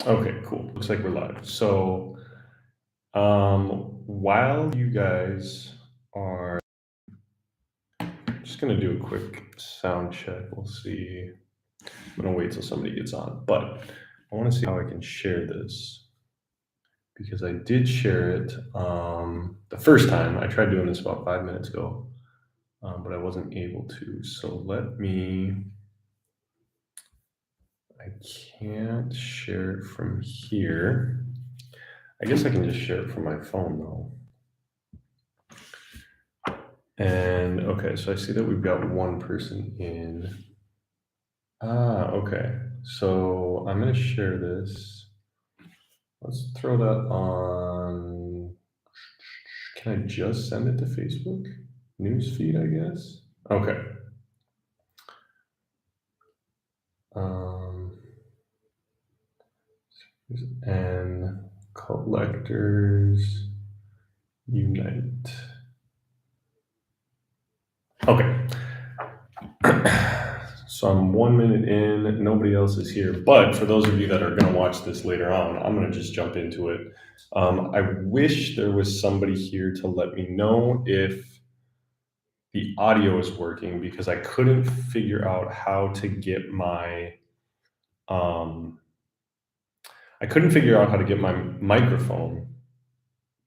Okay, cool. Looks like we're live. So, while you guys are just gonna do a quick sound check, we'll see. I'm gonna wait till somebody gets on, but I want to see how I can share this because I did share it the first time. I tried doing this about 5 minutes ago, but I wasn't able to. So let me. I can't share it from here. I guess I can just share it from my phone though. And okay, so I see that we've got one person in. Okay. So I'm going to share this. Let's throw that on. Can I just send it to Facebook? Newsfeed, I guess. Okay. Um, and collectors unite. Okay. So I'm 1 minute in, nobody else is here. But for those of you that are going to watch this later on, I'm going to just jump into it. I wish there was somebody here to let me know if the audio is working because I couldn't figure out how to get my um, I couldn't figure out how to get my microphone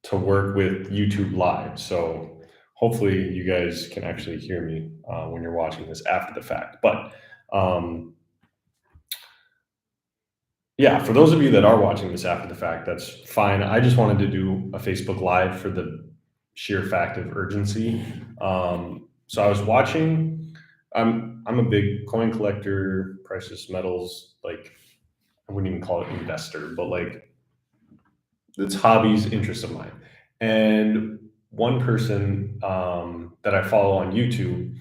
to work with YouTube Live. So hopefully you guys can actually hear me when you're watching this after the fact. But um, yeah, for those of you that are watching this after the fact, that's fine. I just wanted to do a Facebook Live for the sheer fact of urgency. So I was watching. I'm a big coin collector, precious metals. Like I wouldn't even call it investor, but like it's hobbies, interests of mine. And one person that I follow on YouTube,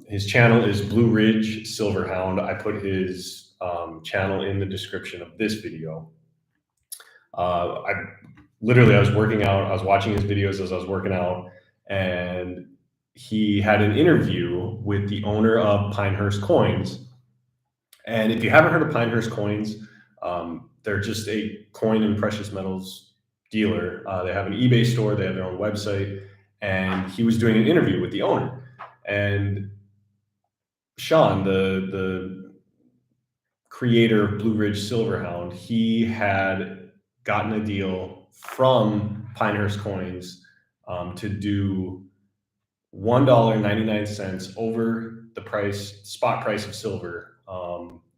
his channel is Blue Ridge Silverhound. I put his channel in the description of this video. I literally I was working out. I was watching his videos as I was working out, and he had an interview with the owner of Pinehurst Coins. And if you haven't heard of Pinehurst Coins, they're just a coin and precious metals dealer. They have an eBay store. They have their own website, and he was doing an interview with the owner. And Shaun, the creator of Blue Ridge Silverhound, he had gotten a deal from Pinehurst Coins to do $1.99 over the spot price of silver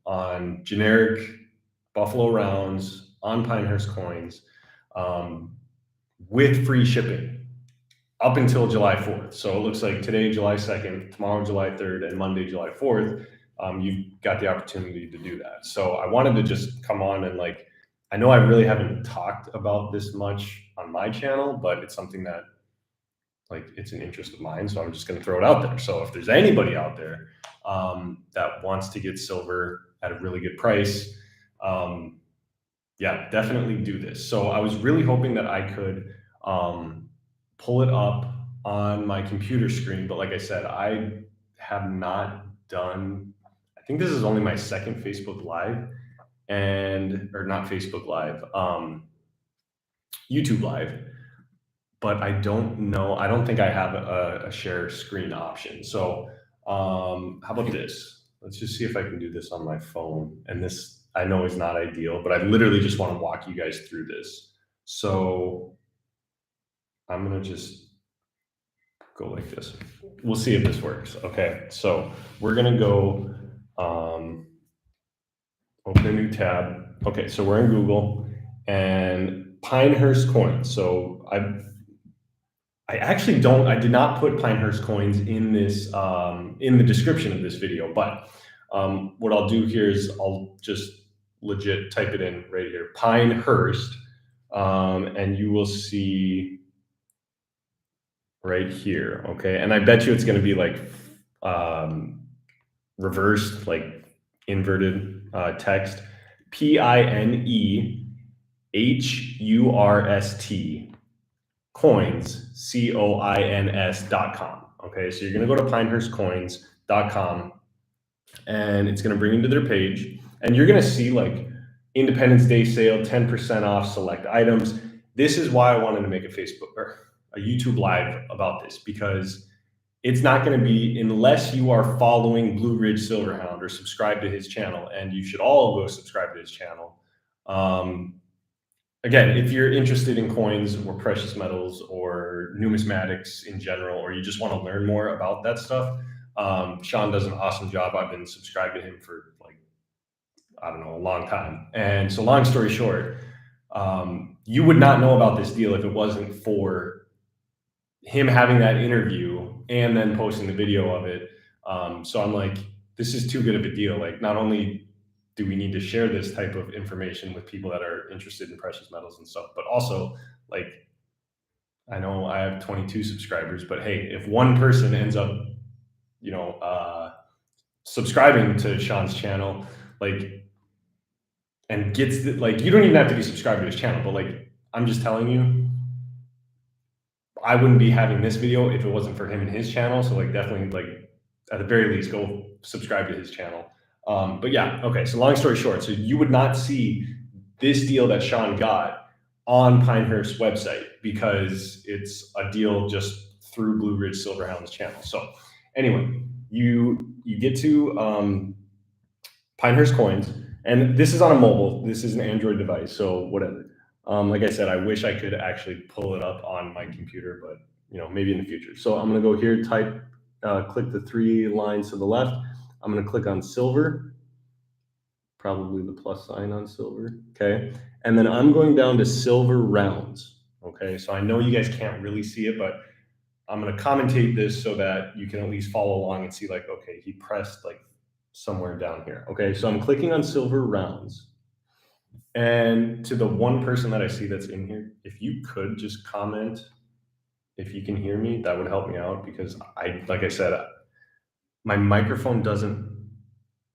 on generic Buffalo rounds on Pinehurst Coins with free shipping up until July 4th. So it looks like today, July 2nd, tomorrow, July 3rd, and Monday, July 4th, you've got the opportunity to do that. So I wanted to just come on and like, I know I really haven't talked about this much on my channel, but it's something that like it's an interest of mine. So I'm just going to throw it out there. So if there's anybody out there that wants to get silver at a really good price, yeah, definitely do this. So I was really hoping that I could pull it up on my computer screen, but like I said, I have not done. I think this is only my second Facebook Live, or not Facebook Live, YouTube Live. But I don't know. I don't think I have a share screen option. So how about this? Let's just see if I can do this on my phone. And this I know is not ideal, but I literally just want to walk you guys through this. So I'm gonna just go like this. We'll see if this works. Okay, so we're gonna go open a new tab. Okay, so we're in Google and Pinehurst Coins. So I actually don't. I did not put Pinehurst Coins in this in the description of this video, but what I'll do here is I'll just legit type it in right here, Pinehurst, and you will see right here. Okay, and I bet you it's going to be like reversed, like inverted text. Pinehurst coins, coins.com. Okay, so you're going to go to pinehurstcoins.com and it's going to bring you to their page, and you're going to see like Independence Day sale, 10% off select items. This is why I wanted to make a Facebook or a YouTube live about this, because it's not going to be, unless you are following Blue Ridge Silverhound or subscribe to his channel, and you should all go subscribe to his channel. Again, if you're interested in coins or precious metals or numismatics in general, or you just want to learn more about that stuff, Shaun does an awesome job. I've been subscribed to him for like, I don't know, a long time. And so, long story short, you would not know about this deal if it wasn't for him having that interview and then posting the video of it. So I'm like, this is too good of a deal. Like, not only do we need to share this type of information with people that are interested in precious metals and stuff, but also, like, I know I have 22 subscribers, but hey, if one person ends up, you know, subscribing to Shaun's channel, like, and gets the, like, you don't even have to be subscribed to his channel, but like, I'm just telling you, I wouldn't be having this video if it wasn't for him and his channel. So like, definitely, like, at the very least, go subscribe to his channel. But yeah, okay. So long story short, so you would not see this deal that Shaun got on Pinehurst's website because it's a deal just through Blue Ridge Silverhound's channel. So anyway, you get to Pinehurst Coins, and this is on a mobile. This is an Android device, so whatever. Like I said, I wish I could actually pull it up on my computer, but maybe in the future. So I'm gonna go here, click the three lines to the left. I'm gonna click on silver, probably the plus sign on silver. Okay, and then I'm going down to silver rounds. Okay, so I know you guys can't really see it, but I'm going to commentate this so that you can at least follow along and see, like, okay, he pressed like somewhere down here. Okay, so I'm clicking on silver rounds. And to the one person that I see that's in here, if you could just comment if you can hear me, that would help me out, because like I said, my microphone doesn't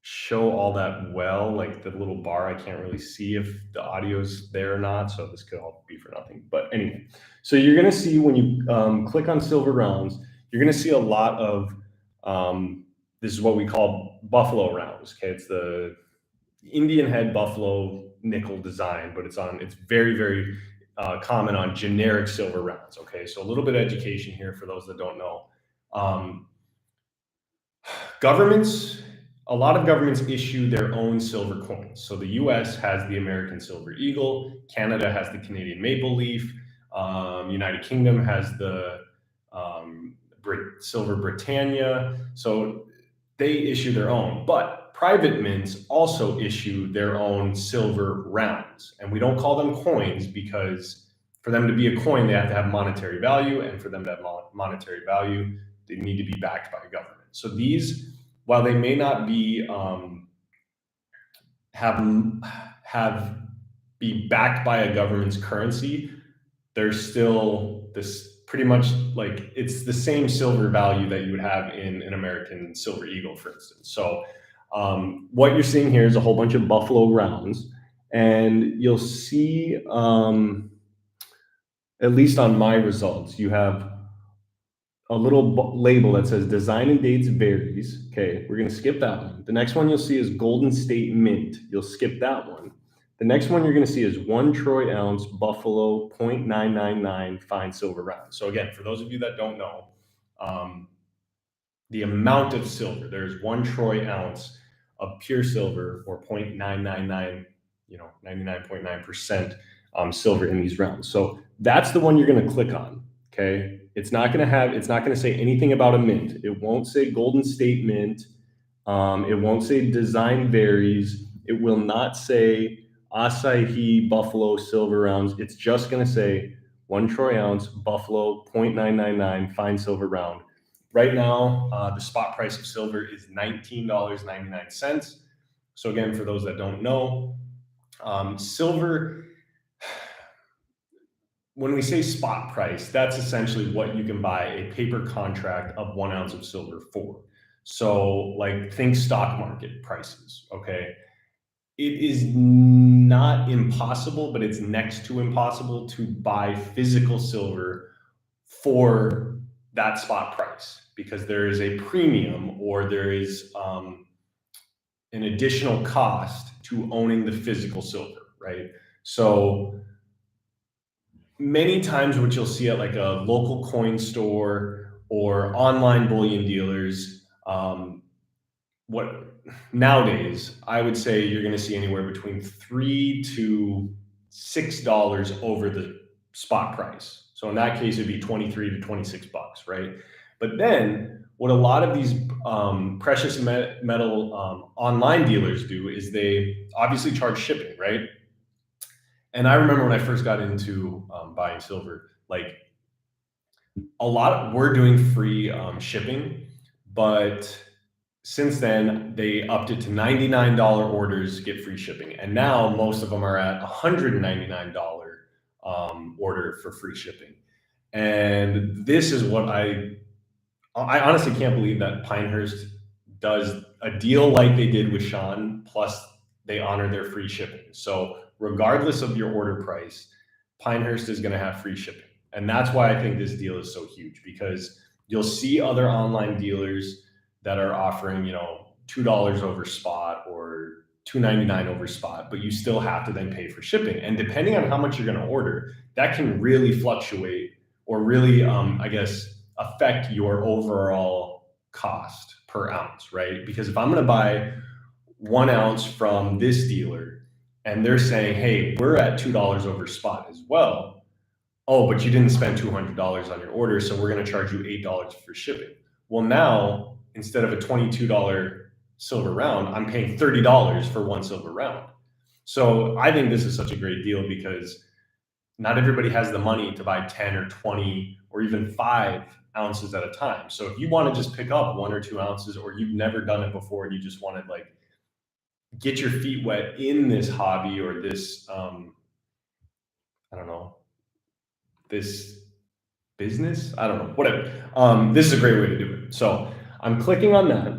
show all that well. Like, the little bar, I can't really see if the audio's there or not, so this could all be for nothing. But anyway, so you're going to see when you click on silver rounds, you're going to see a lot of this is what we call buffalo rounds. Okay, it's the Indian head buffalo nickel design, but it's very, very common on generic silver rounds. Okay, so a little bit of education here for those that don't know. A lot of governments issue their own silver coins. So the US has the American Silver Eagle, Canada has the Canadian Maple Leaf, United Kingdom has the Silver Britannia. So they issue their own, but private mints also issue their own silver rounds. And we don't call them coins because for them to be a coin, they have to have monetary value. And for them to have monetary value, they need to be backed by a government. So these, while they may not be be backed by a government's currency, they're still this pretty much like, it's the same silver value that you would have in an American Silver Eagle, for instance. So what you're seeing here is a whole bunch of buffalo rounds, and you'll see, at least on my results, you have a little label that says design and dates varies. Okay, we're going to skip that one. The next one you'll see is Golden State Mint. You'll skip that one. The next one you're going to see is 1 troy ounce Buffalo 0.999 fine silver round. So again, for those of you that don't know, the amount of silver, there's 1 troy ounce of pure silver, or 0.999, 99.9% silver in these rounds. So that's the one you're going to click on. Okay, it's not going to say anything about a mint. It won't say Golden State Mint. It won't say design varies. It will not say Asahi Buffalo silver rounds. It's just going to say 1 troy ounce Buffalo 0.999 fine silver round. Right now, the spot price of silver is $19.99. So again, for those that don't know, silver, when we say spot price, that's essentially what you can buy a paper contract of 1 ounce of silver for. So, like, think stock market prices. Okay, it is not impossible, but it's next to impossible to buy physical silver for that spot price, because there is a premium, or there is an additional cost to owning the physical silver, right? So many times what you'll see at like a local coin store or online bullion dealers, what nowadays I would say you're going to see anywhere between $3 to $6 over the spot price. So in that case, it'd be 23 to 26 bucks, right? But then what a lot of these precious metal online dealers do is they obviously charge shipping, right? And I remember when I first got into buying silver, like we're doing free shipping, but since then they upped it to $99 orders get free shipping, and now most of them are at $199 order for free shipping. And this is what I honestly can't believe that Pinehurst does a deal like they did with Shaun, plus they honor their free shipping. So regardless of your order price, Pinehurst is going to have free shipping. And that's why I think this deal is so huge, because you'll see other online dealers that are offering, $2 over spot or $2.99 over spot, but you still have to then pay for shipping. And depending on how much you're going to order, that can really fluctuate or really, I guess, affect your overall cost per ounce, right? Because if I'm going to buy 1 ounce from this dealer and they're saying, hey, we're at $2 over spot as well. Oh, but you didn't spend $200 on your order, so we're going to charge you $8 for shipping. Well, now instead of a $22 silver round, I'm paying $30 for one silver round. So I think this is such a great deal because not everybody has the money to buy 10 or 20 or even 5 ounces at a time. So if you want to just pick up 1 or 2 ounces, or you've never done it before and you just want to like get your feet wet in this hobby or this, I don't know, this business, I don't know, whatever. This is a great way to do it. So I'm clicking on that.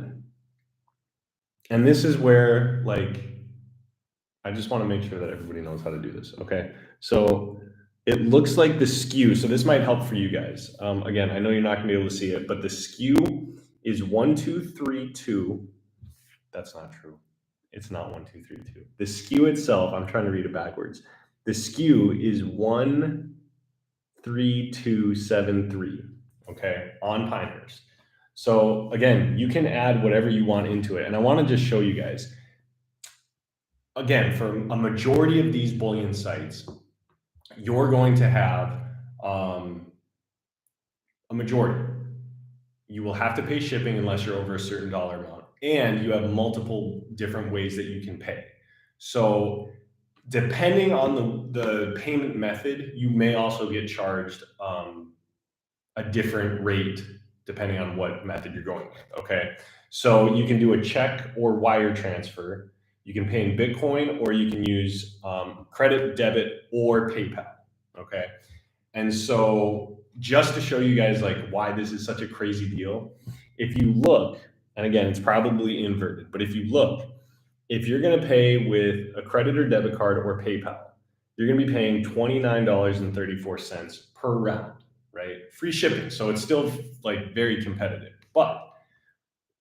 And this is where, like, I just want to make sure that everybody knows how to do this. Okay. So it looks like the skew. So this might help for you guys. Again, I know you're not going to be able to see it, but the skew is 1, 2, 3, 2. That's not true. It's not 1, 2, 3, 2. The skew itself, I'm trying to read it backwards. The skew is 1, 3, 2, 7, 3. Okay. On Pinehurst. So again, you can add whatever you want into it. And I want to just show you guys. Again, for a majority of these bullion sites, you're going to have a majority. You will have to pay shipping unless you're over a certain dollar amount. And you have multiple different ways that you can pay. So depending on the payment method, you may also get charged a different rate depending on what method you're going with. Okay. So you can do a check or wire transfer. You can pay in Bitcoin, or you can use credit, debit, or PayPal. Okay. And so just to show you guys like why this is such a crazy deal, if you look, and again, it's probably inverted, but if you look, if you're going to pay with a credit or debit card or PayPal, you're going to be paying $29.34 per round, right? Free shipping. So it's still like very competitive. But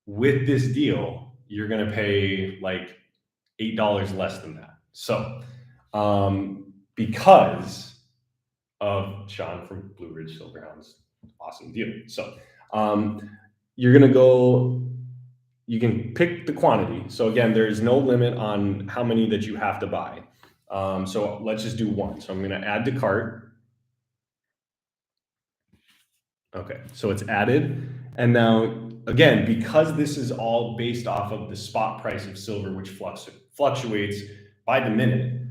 with this deal, you're going to pay like $8 less than that. So because of Shaun from Blue Ridge Silverhounds, awesome deal. So you're going to go, you can pick the quantity. So again, there's no limit on how many that you have to buy. So let's just do one. So I'm going to add to cart. Okay, so it's added. And now, again, because this is all based off of the spot price of silver, which fluctuates by the minute,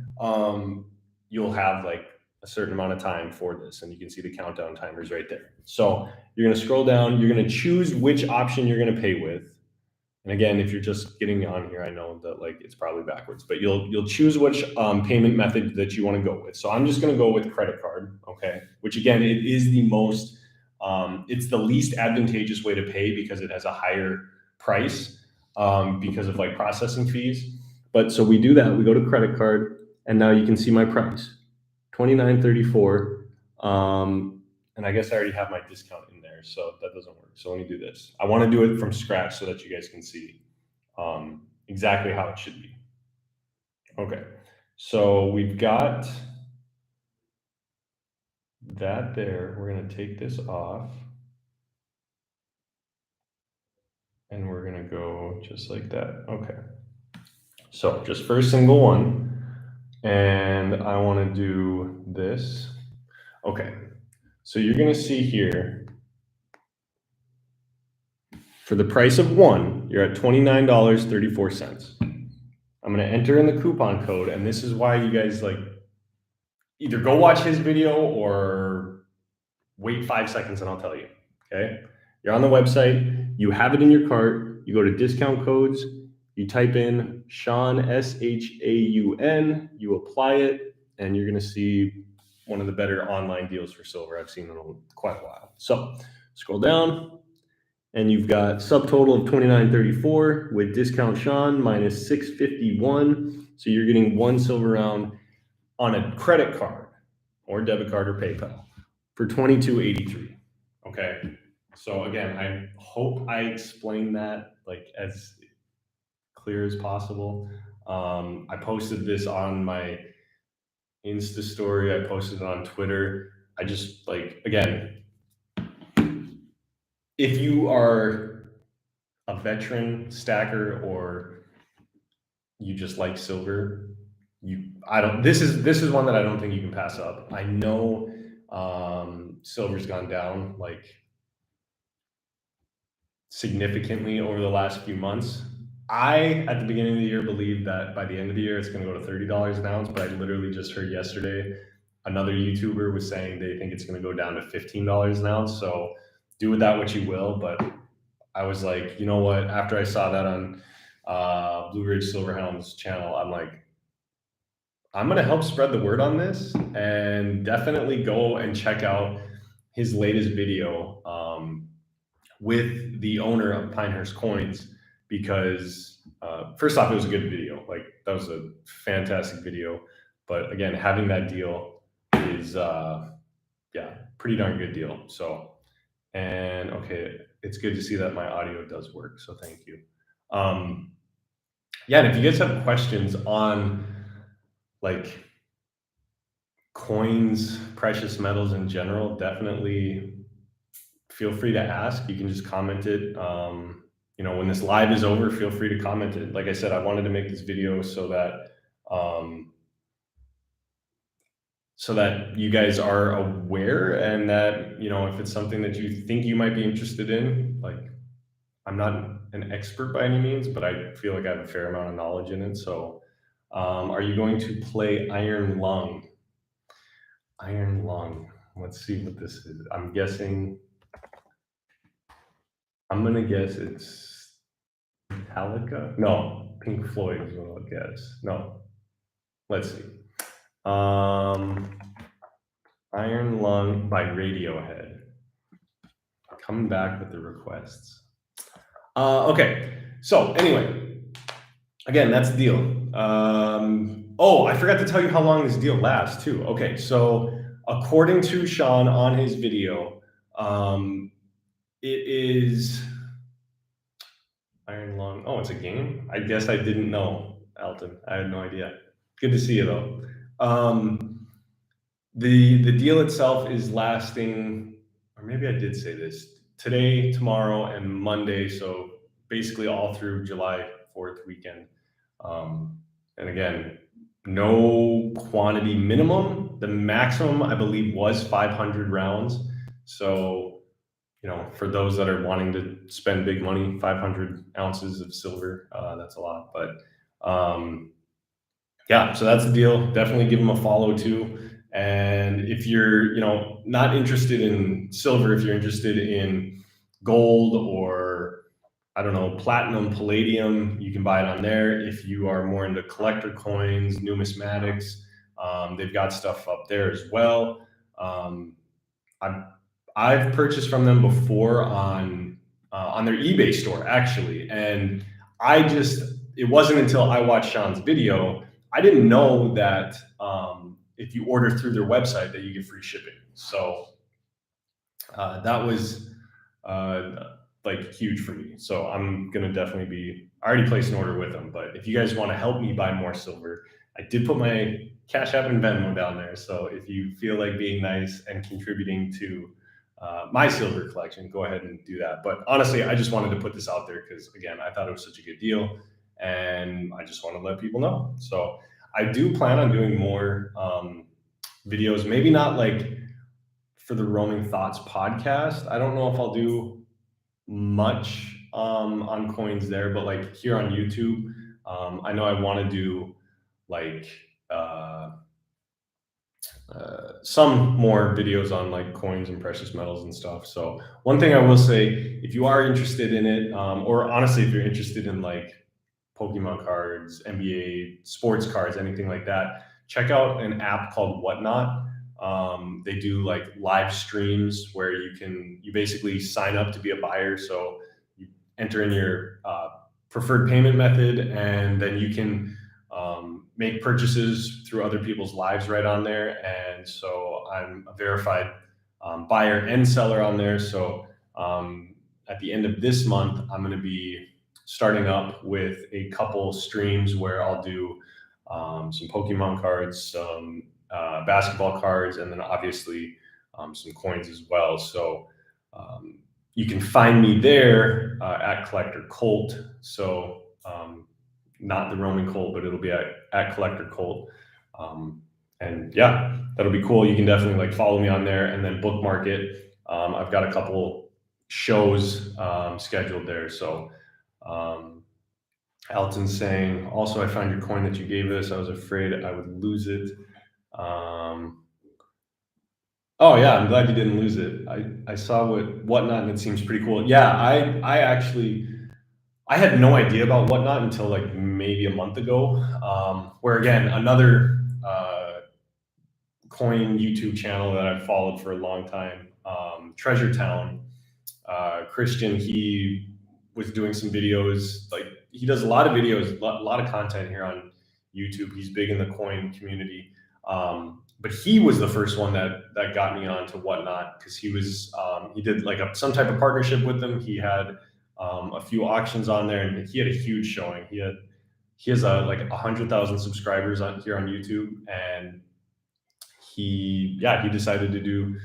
you'll have like a certain amount of time for this. And you can see the countdown timers right there. So you're going to scroll down. You're going to choose which option you're going to pay with. And again, if you're just getting on here, I know that like it's probably backwards, but you'll choose which payment method that you want to go with. So I'm just going to go with credit card, okay? Which again, it is the most, it's the least advantageous way to pay because it has a higher price because of like processing fees. But so we do that. We go to credit card, and now you can see my price, $29.34. And I guess I already have my discount in there, so that doesn't work. So let me do this. I want to do it from scratch so that you guys can see exactly how it should be. Okay, so we've got that there. We're gonna take this off, and we're gonna go just like that. Okay, so just for a single one, and I wanna do this. Okay, so you're gonna see here, for the price of one, you're at $29.34. I'm gonna enter in the coupon code, and this is why you guys like either go watch his video or wait 5 seconds and I'll tell you. Okay. You're on the website, you have it in your cart, you go to discount codes, you type in Shaun, SHAUN, you apply it, and you're going to see one of the better online deals for silver I've seen in quite a while. So scroll down, and you've got subtotal of 29.34 with discount Shaun minus 651. So you're getting one silver round on a credit card or debit card or PayPal for 22.83. Okay. So again, I hope I explained that like as clear as possible. I posted this on my Insta story. I posted it on Twitter. I just like, again, if you are a veteran stacker or you just like silver, this is one that I don't think you can pass up. I know silver's gone down like significantly over the last few months. I, at the beginning of the year, believed that by the end of the year, it's going to go to $30 an ounce. But I literally just heard yesterday another YouTuber was saying they think it's going to go down to $15 an ounce. So do with that what you will. But I was like, you know what? After I saw that on Blue Ridge Silverhound's channel, I'm like, I'm going to help spread the word on this and definitely go and check out his latest video. With the owner of Pinehurst Coins, because first off, it was a good video. Like that was a fantastic video. But again, having that deal is pretty darn good deal. So, and okay, it's good to see that my audio does work. So thank you. And if you guys have questions on like coins, precious metals in general, definitely feel free to ask. You can just comment it. When this live is over, feel free to comment it. Like I said, I wanted to make this video so that you guys are aware, and that if it's something that you think you might be interested in, like I'm not an expert by any means, but I feel like I have a fair amount of knowledge in it. So, are you going to play Iron Lung? Iron Lung. Let's see what this is. I'm gonna guess it's Metallica? No, Pink Floyd is what I'll guess. No. Let's see. Iron Lung by Radiohead. Coming back with the requests. Okay. So anyway, again, that's the deal. I forgot to tell you how long this deal lasts too. Okay, so according to Shaun on his video, it is Iron Lung. Oh, it's a game? I guess I didn't know, Alton. I had no idea. Good to see you though. The deal itself is lasting, or maybe I did say this, today, tomorrow, and Monday. So basically all through July 4th weekend. And again, no quantity minimum. The maximum, I believe, was 500 rounds. So, for those that are wanting to spend big money, 500 ounces of silver, that's a lot. But so that's the deal. Definitely give them a follow too. And if you're, not interested in silver, if you're interested in gold or I don't know, platinum, palladium, you can buy it on there. If you are more into collector coins, numismatics, they've got stuff up there as well. I've purchased from them before on their eBay store actually, and it wasn't until I watched Shaun's video, I didn't know that if you order through their website that you get free shipping. So that was like huge for me. So I'm gonna definitely be I already placed an order with them. But if you guys want to help me buy more silver, I did put my Cash App and Venmo down there. So if you feel like being nice and contributing to my silver collection, go ahead and do that. But honestly, I just wanted to put this out there because, again, I thought it was such a good deal, and I just want to let people know. So I do plan on doing more videos, maybe not like for the Roaming Thoughts podcast. I don't know if I'll do much on coins there, but like here on YouTube, I know I want to do like uh, some more videos on like coins and precious metals and stuff. So one thing I will say, if you are interested in it, or honestly, if you're interested in like Pokemon cards, NBA sports cards, anything like that, check out an app called Whatnot. They do like live streams where you basically sign up to be a buyer. So you enter in your preferred payment method, and then you can make purchases through other people's lives right on there. And so I'm a verified buyer and seller on there. So at the end of this month, I'm going to be starting up with a couple streams where I'll do some Pokemon cards, some basketball cards, and then obviously some coins as well. So you can find me there at Collector Colt. So not the Roman Colt, but it'll be at Collector Colt. And yeah, that'll be cool. You can definitely like follow me on there and then bookmark it. I've got a couple shows scheduled there. So Alton's saying, also, I found your coin that you gave us. I was afraid I would lose it. Oh yeah, I'm glad you didn't lose it. I saw Whatnot and it seems pretty cool. Yeah, I actually I had no idea about Whatnot until like maybe a month ago. Where again, another coin YouTube channel that I've followed for a long time, Treasure Town. Christian, he was doing some videos. Like he does a lot of videos, a lot of content here on YouTube. He's big in the coin community. But he was the first one that got me onto Whatnot because he did like some type of partnership with them. He had a few auctions on there, and he had a huge showing. He has like 100,000 subscribers here on YouTube, and he decided to do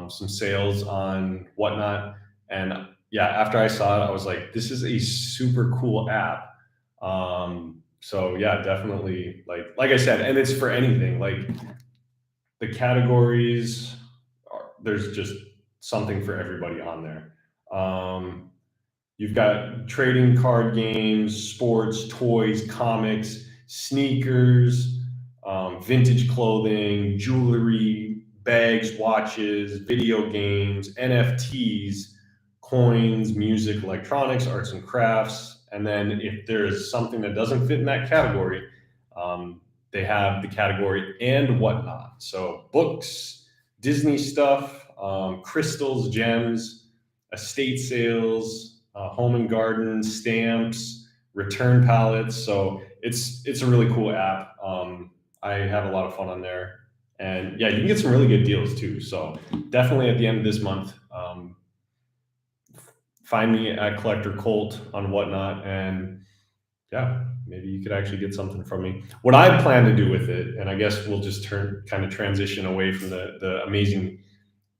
some sales on Whatnot. And yeah, after I saw it, I was like, this is a super cool app. So yeah, definitely like I said, and it's for anything. Like the categories there's just something for everybody on there. You've got trading card games, sports, toys, comics, sneakers, vintage clothing, jewelry, bags, watches, video games, NFTs, coins, music, electronics, arts and crafts. And then if there's something that doesn't fit in that category, they have the category and Whatnot. So books, Disney stuff, crystals, gems, estate sales, home and garden, stamps, return pallets. So it's a really cool app. I have a lot of fun on there, and yeah, you can get some really good deals too. So definitely at the end of this month, find me at Collector Colt on Whatnot, and yeah, maybe you could actually get something from me. What I plan to do with it, and I guess we'll just kind of transition away from the amazing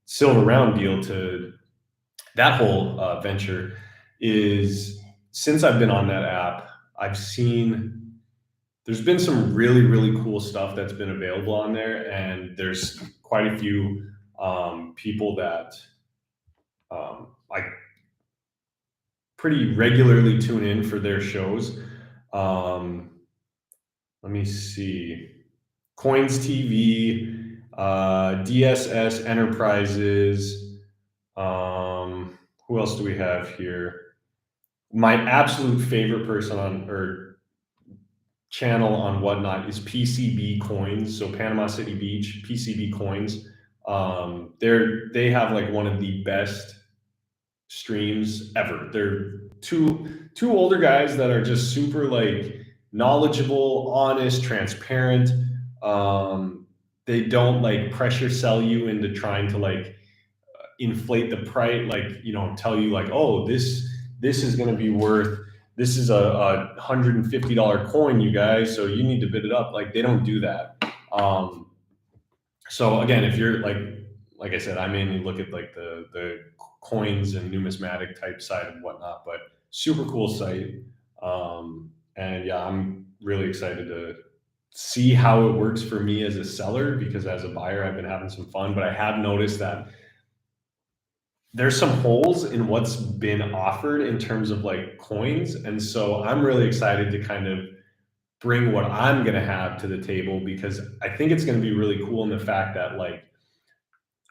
silver round deal to that whole venture, is since I've been on that app, I've seen there's been some really, really cool stuff that's been available on there. And there's quite a few people that I pretty regularly tune in for their shows. Let me see. Coins TV, DSS Enterprises. Who else do we have here? My absolute favorite person on or channel on Whatnot is PCB Coins. So Panama City Beach, PCB Coins. They have like one of the best streams ever. They're two older guys that are just super like knowledgeable, honest, transparent. They don't like pressure sell you into trying to like inflate the price, like tell you like, oh, this is going to be worth this is a $150 coin, you guys, so you need to bid it up. Like they don't do that. So again, if you're like I said, I mainly look at like the coins and numismatic type side and whatnot, but super cool site. And yeah, I'm really excited to see how it works for me as a seller, because as a buyer, I've been having some fun, but I have noticed that there's some holes in what's been offered in terms of like coins. And so I'm really excited to kind of bring what I'm going to have to the table, because I think it's going to be really cool in the fact that like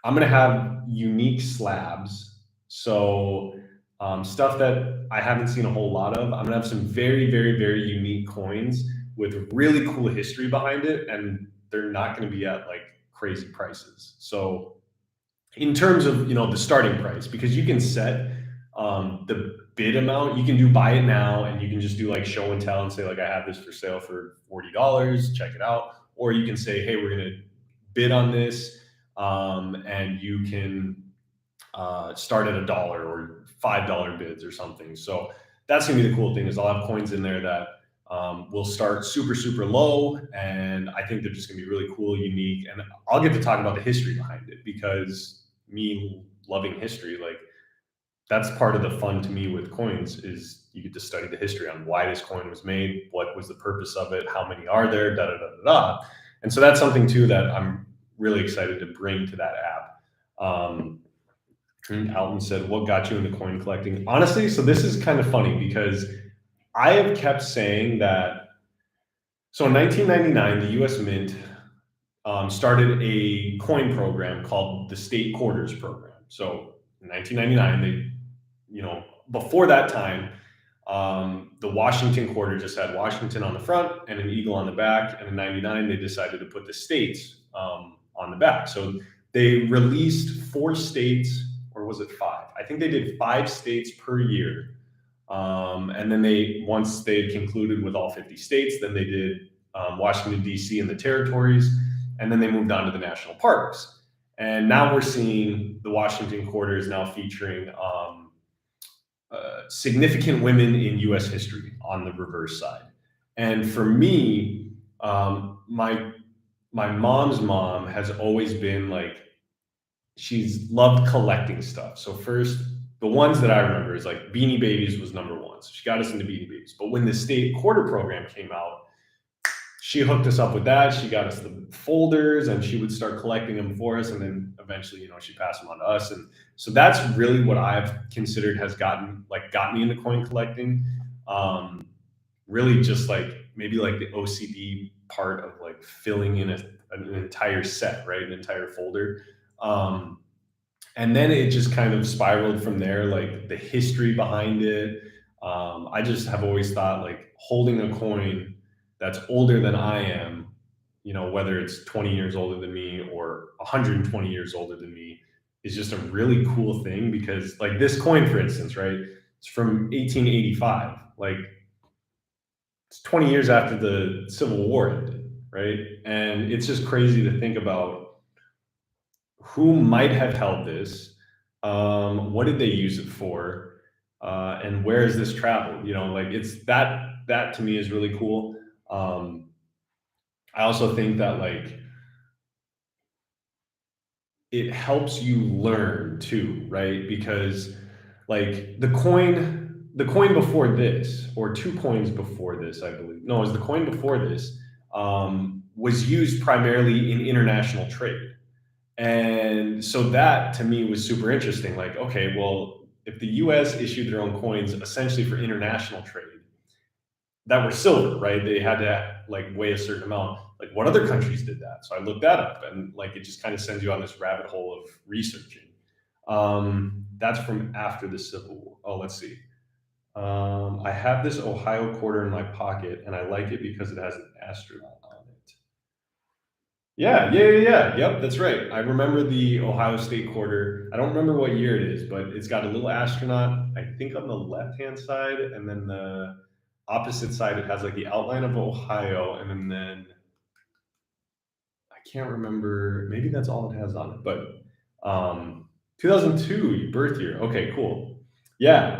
I'm going to have unique slabs. So stuff that I haven't seen a whole lot of. I'm going to have some very, very, very unique coins with really cool history behind it. And they're not going to be at like crazy prices. So in terms of the starting price, because you can set the bid amount. You can do buy it now, and you can just do like show and tell and say like I have this for sale for $40, check it out. Or you can say, hey, we're going to bid on this, and you can start at $1 or $5 bids or something. So that's gonna be the cool thing, is I'll have coins in there that will start super, super low. And I think they're just gonna be really cool, unique. And I'll get to talk about the history behind it, because me loving history, like that's part of the fun to me with coins, is you get to study the history on why this coin was made, what was the purpose of it, how many are there, da da da da da. And so that's something too that I'm really excited to bring to that app. Alton said, "What got you into coin collecting?" Honestly, so this is kind of funny, because I have kept saying that. So in 1999, the U.S. Mint started a coin program called the State Quarters Program. So in 1999, before that time, the Washington quarter just had Washington on the front and an eagle on the back. And in '99, they decided to put the states on the back. So they released 4 states, or was it 5? I think they did 5 states per year. And then once they had concluded with all 50 states, then they did Washington, D.C. and the territories. And then they moved on to the national parks. And now we're seeing the Washington quarter is now featuring significant women in U.S. history on the reverse side. And for me, my mom's mom has always been like, she's loved collecting stuff. So first, the ones that I remember is like Beanie Babies was number one. So she got us into Beanie Babies. But when the state quarter program came out, she hooked us up with that. She got us the folders, and she would start collecting them for us. And then eventually, she passed them on to us. And so that's really what I've considered has got me into coin collecting. Really just like maybe like the OCD part of like filling in an entire set, right? An entire folder. And then it just kind of spiraled from there, like the history behind it. I just have always thought like holding a coin that's older than I am, whether it's 20 years older than me or 120 years older than me, is just a really cool thing. Because like this coin, for instance, right? It's from 1885. Like it's 20 years after the Civil War ended, right? And it's just crazy to think about who might have held this, what did they use it for, and where has this traveled? Like it's that to me is really cool. I also think that like it helps you learn too, right? Because like the coin before this, or 2 coins before this, I believe. No, it was the coin before this, was used primarily in international trade. And so that to me was super interesting. Like, okay, well, if the US issued their own coins essentially for international trade that were silver, right? They had to like weigh a certain amount. Like, what other countries did that? So I looked that up, and like it just kind of sends you on this rabbit hole of researching. That's from after the Civil War. Oh, let's see. I have this Ohio quarter in my pocket, and I like it because it has an astronaut on it. Yeah, yeah, yeah, yeah. Yep, that's right. I remember the Ohio State quarter. I don't remember what year it is, but it's got a little astronaut, I think, on the left-hand side, and then the opposite side, it has like the outline of Ohio, and then I can't remember. Maybe that's all it has on it, but 2002 birth year. Okay, cool. Yeah.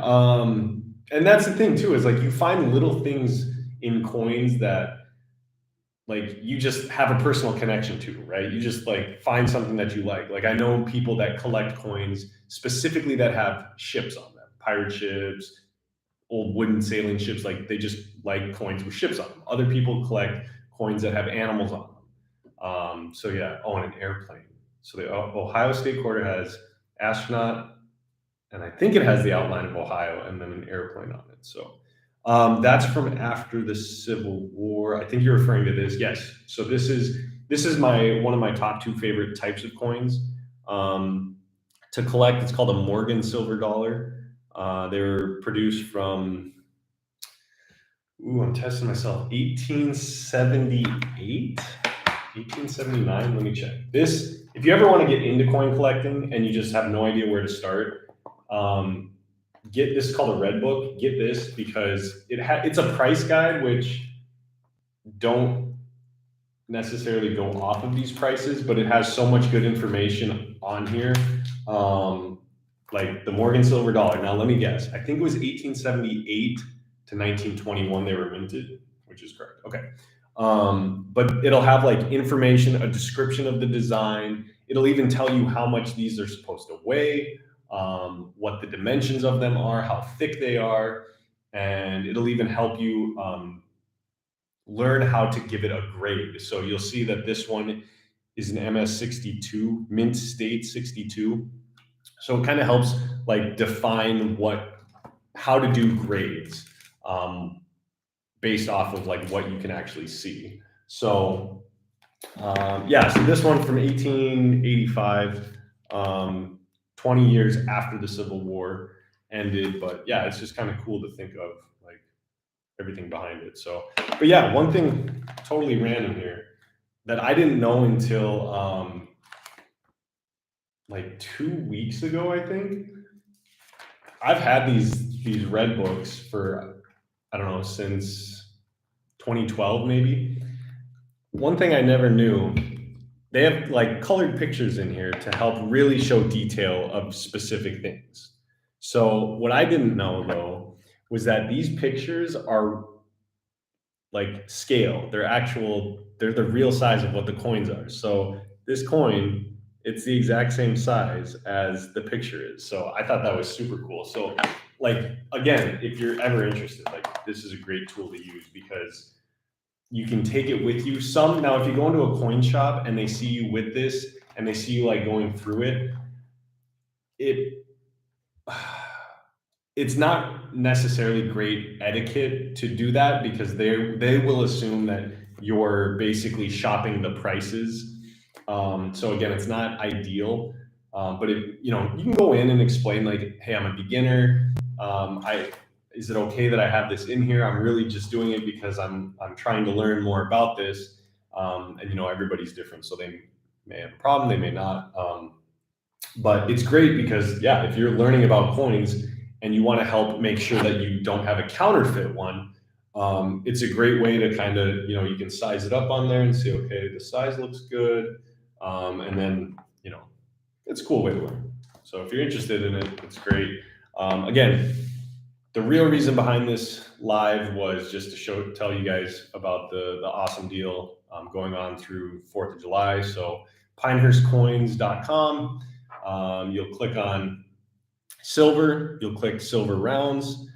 And that's the thing too, is like you find little things in coins that like you just have a personal connection to, right? You just like find something that you like. Like I know people that collect coins specifically that have ships on them, pirate ships, old wooden sailing ships. Like they just like coins with ships on them. Other people collect coins that have animals on them. So yeah, oh, and an airplane. So the Ohio State Quarter has astronaut, and I think it has the outline of Ohio and then an airplane on it. So that's from after the Civil War. I think you're referring to this. Yes. So this is my one of my top two favorite types of coins to collect. It's called a Morgan silver dollar. They're produced from, ooh, I'm testing myself. 1878, 1879. Let me check. This, if you ever want to get into coin collecting and you just have no idea where to start, um, get this is called a red book. Get this because it's a price guide, which don't necessarily go off of these prices, but it has so much good information on here. Um, like the Morgan silver dollar. Now let me guess. I think it was 1878 to 1921 they were minted, which is correct. Okay. But it'll have like information, a description of the design. It'll even tell you how much these are supposed to weigh, what the dimensions of them are, how thick they are, and it'll even help you learn how to give it a grade. So you'll see that this one is an MS62, mint state 62. So it kind of helps like define how to do grades um, based off of like what you can actually see. So yeah, so this one from 1885, 20 years after the Civil War ended. But yeah, it's just kind of cool to think of like everything behind it. So, but yeah, one thing totally random here that I didn't know until like 2 weeks ago, I think. I've had these red books for, I don't know, since 2012 maybe. One thing I never knew, they have like colored pictures in here to help really show detail of specific things. So what I didn't know though was that these pictures are like scale. They're the real size of what the coins are. So this coin, it's the exact same size as the picture is. So I thought that was super cool. So like again, if you're ever interested, like this is a great tool to use because you can take it with you. Some now, if you go into a coin shop and they see you with this and they see you like going through it, it it's not necessarily great etiquette to do that because they will assume that you're basically shopping the prices. So again, it's not ideal, but you can go in and explain like, hey, I'm a beginner. I Is it okay that I have this in here? I'm really just doing it because I'm trying to learn more about this. And everybody's different, so they may have a problem, they may not. But it's great because yeah, if you're learning about coins and you want to help make sure that you don't have a counterfeit one, it's a great way to kind of you can size it up on there and say, okay, the size looks good, and then it's a cool way to learn. So if you're interested in it, it's great. Again, the real reason behind this live was just to tell you guys about the awesome deal going on through 4th of July. So pinehurstcoins.com. You'll click on silver, you'll click silver rounds,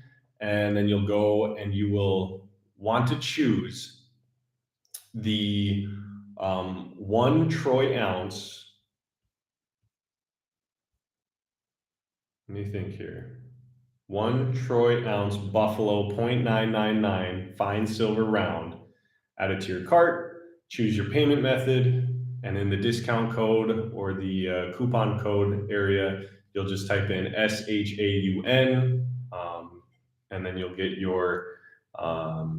and then you'll go and you will want to choose the 1 troy ounce. Let me think here. 1 troy ounce Buffalo 0.999 fine silver round. Add it to your cart, choose your payment method, and in the discount code or the coupon code area, you'll just type in SHAUN, and then you'll get your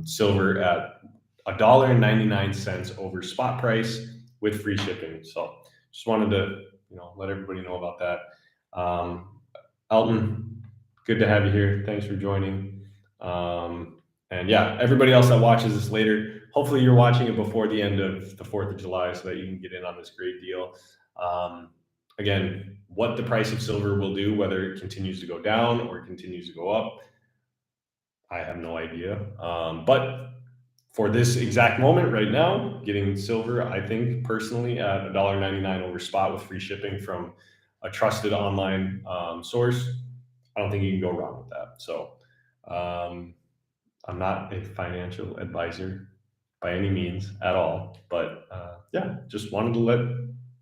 silver at $1.99 over spot price with free shipping. So just wanted to let everybody know about that. Elton, good to have you here. Thanks for joining. And yeah, everybody else that watches this later, hopefully you're watching it before the end of the 4th of July so that you can get in on this great deal. Again, what the price of silver will do, whether it continues to go down or it continues to go up, I have no idea. But for this exact moment right now, getting silver, I think personally at $1.99 over spot with free shipping from a trusted online source, I don't think you can go wrong with that. So um, I'm not a financial advisor by any means at all, but yeah, just wanted to let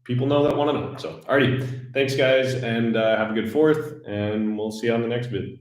people know that want to know. So, alrighty, thanks guys, and have a good fourth, and we'll see you on the next vid.